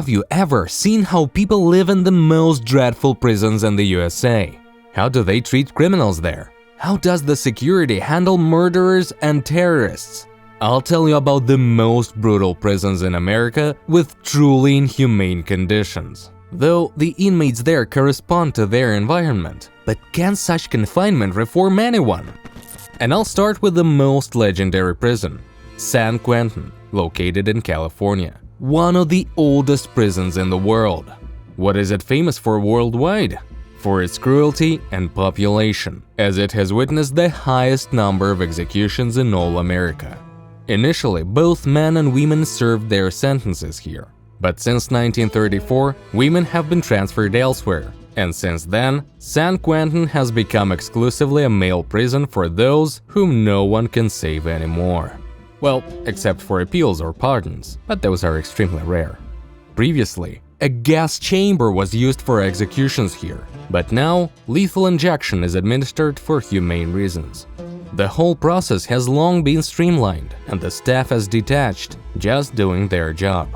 Have you ever seen how people live in the most dreadful prisons in the USA? How do they treat criminals there? How does the security handle murderers and terrorists? I'll tell you about the most brutal prisons in America with truly inhumane conditions. Though the inmates there correspond to their environment, but can such confinement reform anyone? And I'll start with the most legendary prison, San Quentin, located in California, one of the oldest prisons in the world. What is it famous for worldwide? For its cruelty and population, as it has witnessed the highest number of executions in all America. Initially, both men and women served their sentences here, but since 1934, women have been transferred elsewhere, and since then, San Quentin has become exclusively a male prison for those whom no one can save anymore. Well, except for appeals or pardons, but those are extremely rare. Previously, a gas chamber was used for executions here, but now lethal injection is administered for humane reasons. The whole process has long been streamlined, and the staff is detached, just doing their job.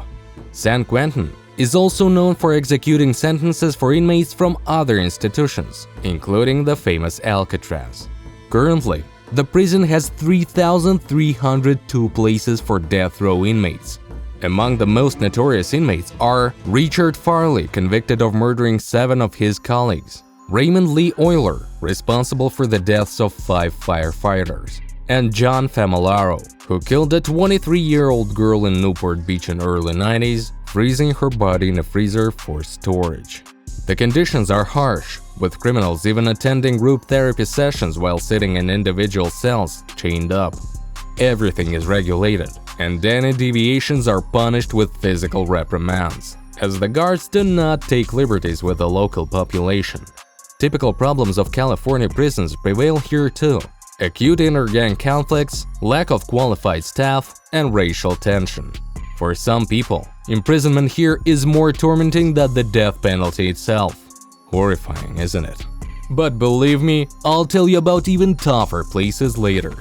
San Quentin is also known for executing sentences for inmates from other institutions, including the famous Alcatraz. Currently, the prison has 3,302 places for death row inmates. Among the most notorious inmates are Richard Farley, convicted of murdering 7 of his colleagues, Raymond Lee Oyler, responsible for the deaths of 5 firefighters, and John Famularo, who killed a 23-year-old girl in Newport Beach in early 90s, freezing her body in a freezer for storage. The conditions are harsh, with criminals even attending group therapy sessions while sitting in individual cells, chained up. Everything is regulated, and any deviations are punished with physical reprimands, as the guards do not take liberties with the local population. Typical problems of California prisons prevail here too: acute inter-gang conflicts, lack of qualified staff, and racial tension. For some people, imprisonment here is more tormenting than the death penalty itself. Horrifying, isn't it? But believe me, I'll tell you about even tougher places later.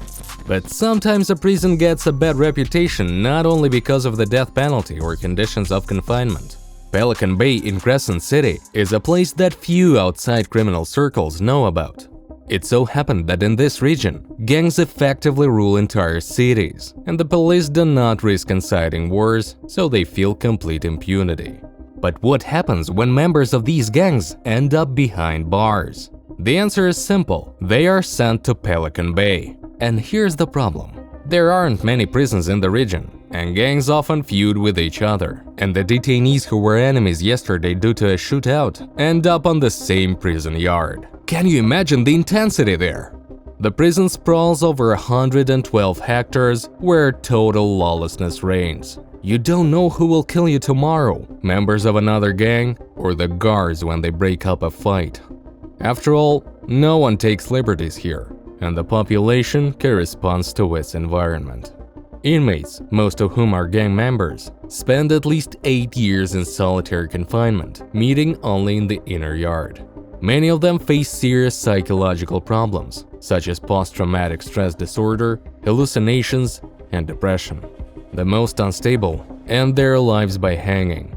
But sometimes a prison gets a bad reputation not only because of the death penalty or conditions of confinement. Pelican Bay in Crescent City is a place that few outside criminal circles know about. It so happened that in this region, gangs effectively rule entire cities, and the police do not risk inciting wars, so they feel complete impunity. But what happens when members of these gangs end up behind bars? The answer is simple: they are sent to Pelican Bay. And here's the problem: there aren't many prisons in the region, and gangs often feud with each other, and the detainees who were enemies yesterday due to a shootout end up on the same prison yard. Can you imagine the intensity there? The prison sprawls over 112 hectares where total lawlessness reigns. You don't know who will kill you tomorrow, members of another gang or the guards when they break up a fight. After all, no one takes liberties here, and the population corresponds to its environment. Inmates, most of whom are gang members, spend at least 8 years in solitary confinement, meeting only in the inner yard. Many of them face serious psychological problems, such as post-traumatic stress disorder, hallucinations, and depression. The most unstable end their lives by hanging.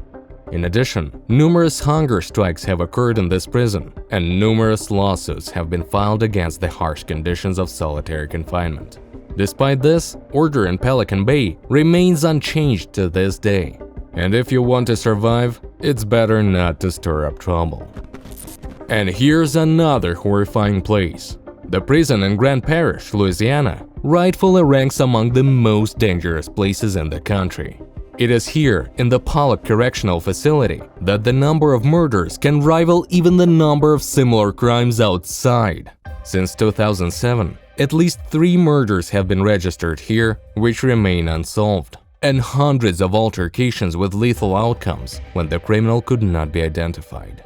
In addition, numerous hunger strikes have occurred in this prison, and numerous lawsuits have been filed against the harsh conditions of solitary confinement. Despite this, order in Pelican Bay remains unchanged to this day. And if you want to survive, it's better not to stir up trouble. And here's another horrifying place. The prison in Grand Parish, Louisiana, rightfully ranks among the most dangerous places in the country. It is here, in the Pollock Correctional Facility, that the number of murders can rival even the number of similar crimes outside. Since 2007, at least 3 murders have been registered here, which remain unsolved, and hundreds of altercations with lethal outcomes when the criminal could not be identified.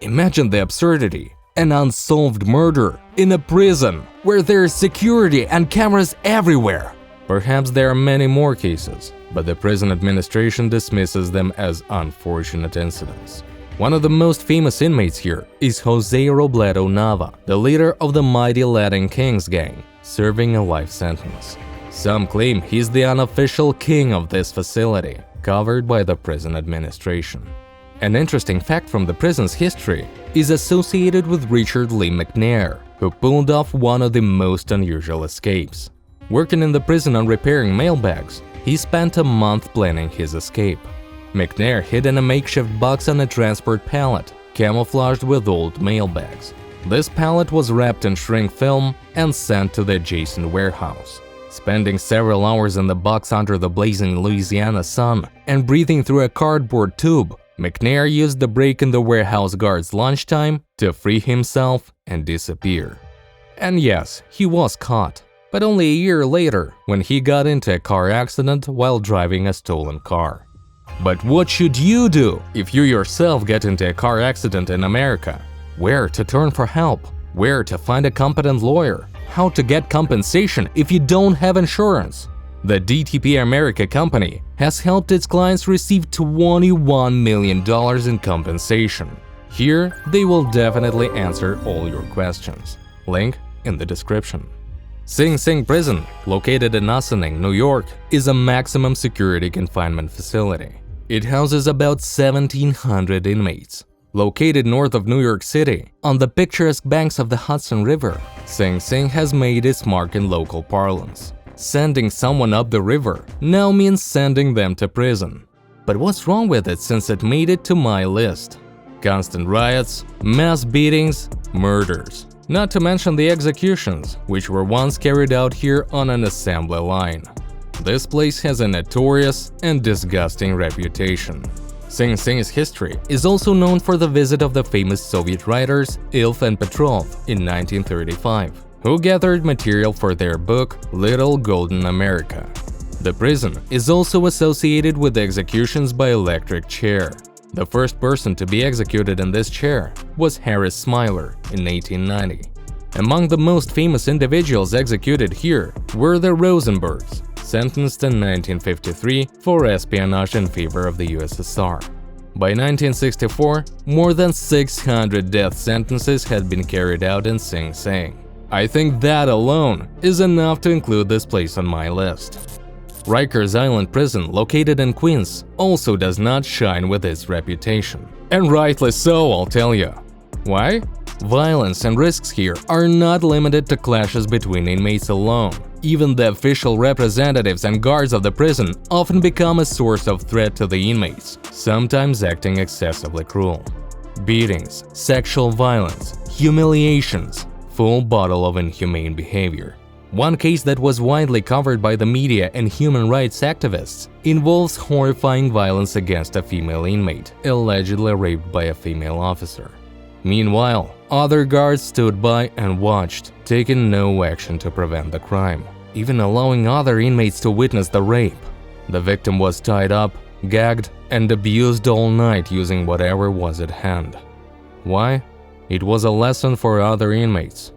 Imagine the absurdity: an unsolved murder in a prison where there is security and cameras everywhere. Perhaps there are many more cases, but the prison administration dismisses them as unfortunate incidents. One of the most famous inmates here is Jose Robledo Nava, the leader of the mighty Latin Kings gang, serving a life sentence. Some claim he's the unofficial king of this facility, covered by the prison administration. An interesting fact from the prison's history is associated with Richard Lee McNair, who pulled off one of the most unusual escapes. Working in the prison on repairing mailbags, he spent a month planning his escape. McNair hid in a makeshift box on a transport pallet, camouflaged with old mailbags. This pallet was wrapped in shrink film and sent to the adjacent warehouse. Spending several hours in the box under the blazing Louisiana sun and breathing through a cardboard tube, McNair used the break in the warehouse guard's lunchtime to free himself and disappear. And yes, he was caught, but only a year later when he got into a car accident while driving a stolen car. But what should you do if you yourself get into a car accident in America? Where to turn for help? Where to find a competent lawyer? How to get compensation if you don't have insurance? The DTP America company has helped its clients receive $21 million in compensation. Here, they will definitely answer all your questions. Link in the description. Sing Sing Prison, located in Ossining, New York, is a maximum security confinement facility. It houses about 1,700 inmates. Located north of New York City, on the picturesque banks of the Hudson River, Sing Sing has made its mark in local parlance. Sending someone up the river now means sending them to prison. But what's wrong with it since it made it to my list? Constant riots, mass beatings, murders. Not to mention the executions, which were once carried out here on an assembly line. This place has a notorious and disgusting reputation. Sing Sing's history is also known for the visit of the famous Soviet writers Ilf and Petrov in 1935. Who gathered material for their book Little Golden America. The prison is also associated with executions by electric chair. The first person to be executed in this chair was Harris Smiler in 1890. Among the most famous individuals executed here were the Rosenbergs, sentenced in 1953 for espionage in favor of the USSR. By 1964, more than 600 death sentences had been carried out in Sing Sing. I think that alone is enough to include this place on my list. Rikers Island Prison, located in Queens, also does not shine with its reputation. And rightly so, I'll tell you. Why? Violence and risks here are not limited to clashes between inmates alone. Even the official representatives and guards of the prison often become a source of threat to the inmates, sometimes acting excessively cruel. Beatings, sexual violence, humiliations, full bottle of inhumane behavior. One case that was widely covered by the media and human rights activists involves horrifying violence against a female inmate, allegedly raped by a female officer. Meanwhile, other guards stood by and watched, taking no action to prevent the crime, even allowing other inmates to witness the rape. The victim was tied up, gagged, and abused all night using whatever was at hand. Why? It was a lesson for other inmates.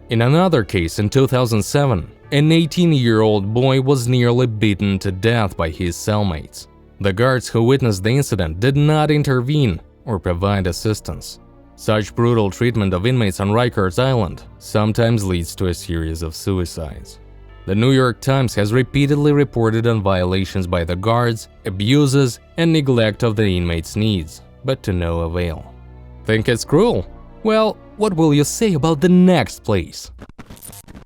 In another case in 2007, an 18-year-old boy was nearly beaten to death by his cellmates. The guards who witnessed the incident did not intervene or provide assistance. Such brutal treatment of inmates on Rikers Island sometimes leads to a series of suicides. The New York Times has repeatedly reported on violations by the guards, abuses, and neglect of the inmates' needs, but to no avail. Think it's cruel? Well, what will you say about the next place?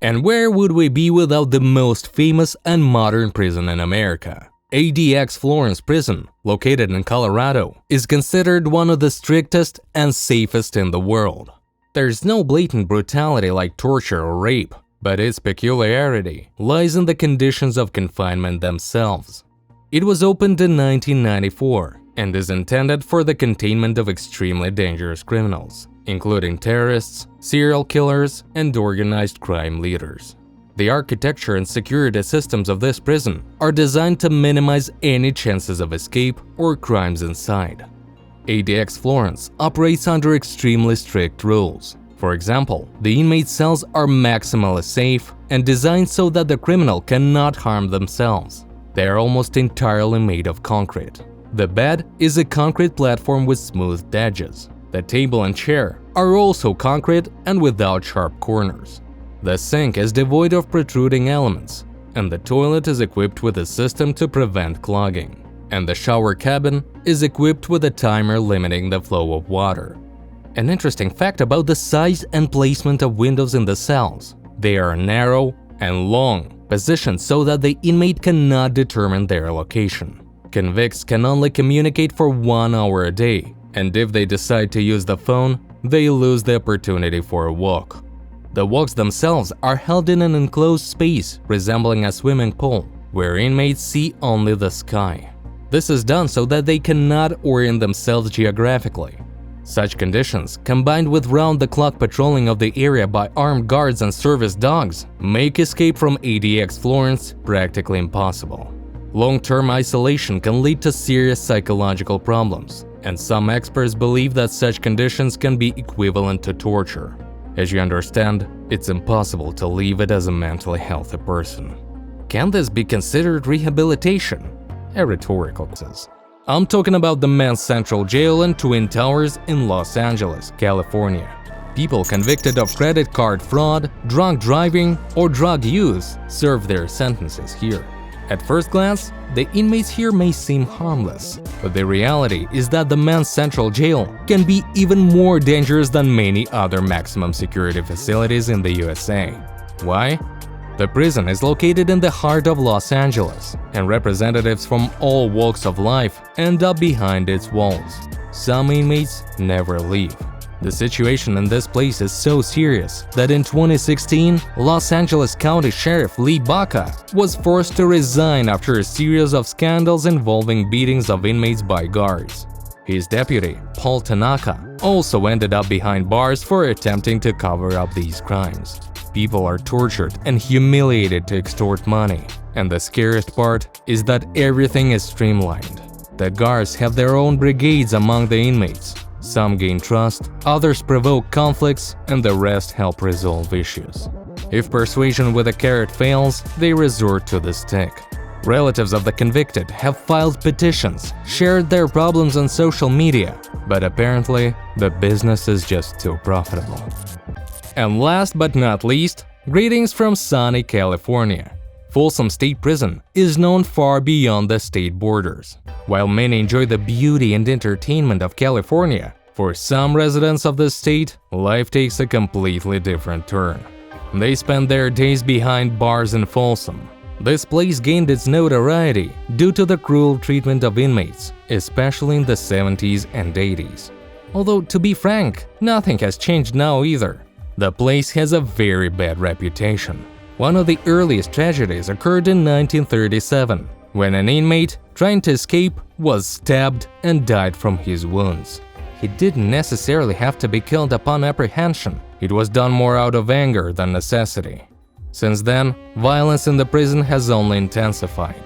And where would we be without the most famous and modern prison in America? ADX Florence Prison, located in Colorado, is considered one of the strictest and safest in the world. There's no blatant brutality like torture or rape, but its peculiarity lies in the conditions of confinement themselves. It was opened in 1994 and is intended for the containment of extremely dangerous criminals, including terrorists, serial killers, and organized crime leaders. The architecture and security systems of this prison are designed to minimize any chances of escape or crimes inside. ADX Florence operates under extremely strict rules. For example, the inmate cells are maximally safe and designed so that the criminal cannot harm themselves. They are almost entirely made of concrete. The bed is a concrete platform with smoothed edges. The table and chair are also concrete and without sharp corners. The sink is devoid of protruding elements, and the toilet is equipped with a system to prevent clogging. and the shower cabin is equipped with a timer limiting the flow of water. An interesting fact about the size and placement of windows in the cells: they are narrow and long, positioned so that the inmate cannot determine their location. Convicts can only communicate for 1 hour a day, and if they decide to use the phone, they lose the opportunity for a walk. The walks themselves are held in an enclosed space resembling a swimming pool, where inmates see only the sky. This is done so that they cannot orient themselves geographically. Such conditions, combined with round-the-clock patrolling of the area by armed guards and service dogs, make escape from ADX Florence practically impossible. Long-term isolation can lead to serious psychological problems, and some experts believe that such conditions can be equivalent to torture. As you understand, it's impossible to leave it as a mentally healthy person. Can this be considered rehabilitation? A rhetorical question. I'm talking about the Men's Central Jail in Twin Towers in Los Angeles, California. People convicted of credit card fraud, drunk driving, or drug use serve their sentences here. At first glance, the inmates here may seem harmless, but the reality is that the Men's Central Jail can be even more dangerous than many other maximum security facilities in the USA. Why? The prison is located in the heart of Los Angeles, and representatives from all walks of life end up behind its walls. Some inmates never leave. The situation in this place is so serious that in 2016, Los Angeles County Sheriff Lee Baca was forced to resign after a series of scandals involving beatings of inmates by guards. His deputy, Paul Tanaka, also ended up behind bars for attempting to cover up these crimes. People are tortured and humiliated to extort money, and the scariest part is that everything is streamlined. The guards have their own brigades among the inmates. Some gain trust, others provoke conflicts, and the rest help resolve issues. If persuasion with a carrot fails, they resort to the stick. Relatives of the convicted have filed petitions, shared their problems on social media, but apparently, the business is just too profitable. And last but not least, greetings from sunny California. Folsom State Prison is known far beyond the state borders. While many enjoy the beauty and entertainment of California, for some residents of the state, life takes a completely different turn. They spend their days behind bars in Folsom. This place gained its notoriety due to the cruel treatment of inmates, especially in the 70s and 80s. Although, to be frank, nothing has changed now either. The place has a very bad reputation. One of the earliest tragedies occurred in 1937, when an inmate trying to escape was stabbed and died from his wounds. He didn't necessarily have to be killed upon apprehension. It was done more out of anger than necessity. Since then, violence in the prison has only intensified.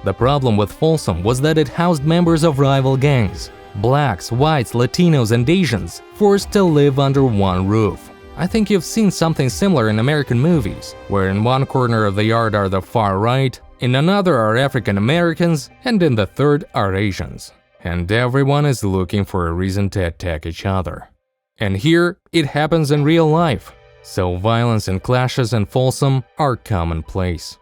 The problem with Folsom was that it housed members of rival gangs, blacks, whites, Latinos, and Asians, forced to live under one roof. I think you've seen something similar in American movies, where in one corner of the yard are the far right, in another are African Americans, and in the third are Asians. And everyone is looking for a reason to attack each other. And here, it happens in real life. So violence and clashes in Folsom are commonplace.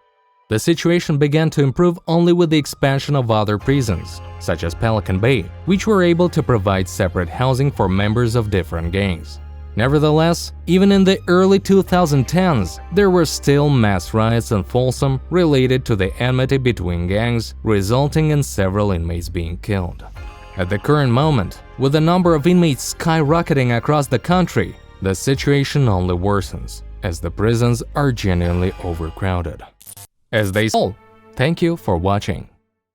The situation began to improve only with the expansion of other prisons, such as Pelican Bay, which were able to provide separate housing for members of different gangs. Nevertheless, even in the early 2010s, there were still mass riots in Folsom related to the enmity between gangs, resulting in several inmates being killed. At the current moment, with the number of inmates skyrocketing across the country, the situation only worsens, as the prisons are genuinely overcrowded. As they say, thank you for watching.